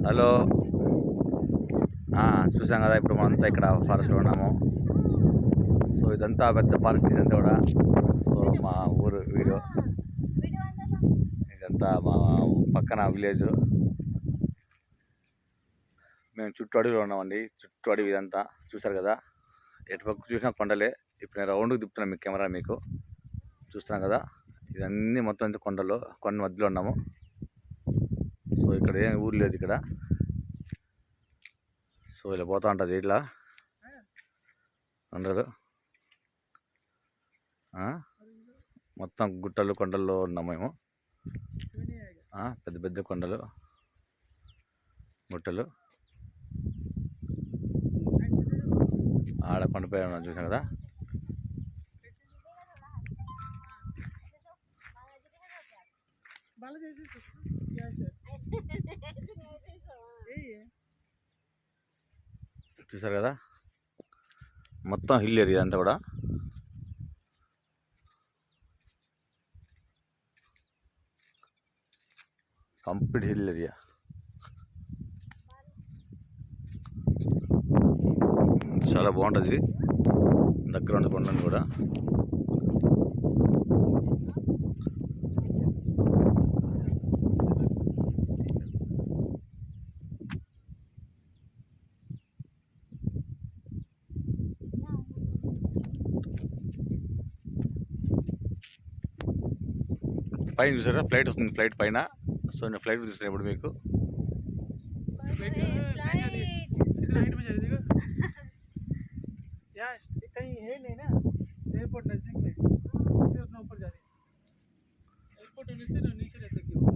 Hello. చూసాం కదా, ఇప్పుడు మనంతా ఇక్కడ ఫారెస్ట్లో ఉన్నాము. సో ఇదంతా పెద్ద ఫారెస్ట్ ఇదంతా కూడా. సో మా ఊరు వీడియో ఇదంతా మా పక్కన విలేజ్. మేము చుట్టూ అడవిలో ఉన్నామండి. చుట్టూ అడవి ఇదంతా చూసారు కదా. ఎటు పక్క చూసినా కొండలే. ఇప్పుడు నేను రౌండ్కి తిప్పుతున్నాను మీకు కెమెరా, మీకు చూస్తున్నాం కదా. ఇదన్నీ మొత్తం ఇంత కొండలు, కొండ మధ్యలో ఉన్నాము. సో ఇక్కడ ఏం ఊరు లేదు ఇక్కడ. సో ఇలా పోతా ఉంటుంది ఇట్లా అందరూ. మొత్తం గుట్టలు కొండల్లో ఉన్నాము మేము. పెద్ద పెద్ద కొండలు గుట్టలు. ఆడ కొండపై ఉన్నాం చూసాం కదా. చూసారు కదా, మొత్తం హిల్ ఏరియా అంతా కూడా. Complete hill area. చాలా బాగుంటుంది దగ్గర ఉన్న కొండని కూడా. పైన చూసారా ఫ్లైట్ వస్తుంది, ఫ్లైట్ పైన. సో నేను ఫ్లైట్ చూసాను ఇప్పుడు మీకు. कहीं है नहीं ना, एयरपोर्ट नजदीक में, सिर्फ ऊपर जा रही है। एयरपोर्ट होने से ना नीचे रहते क्यों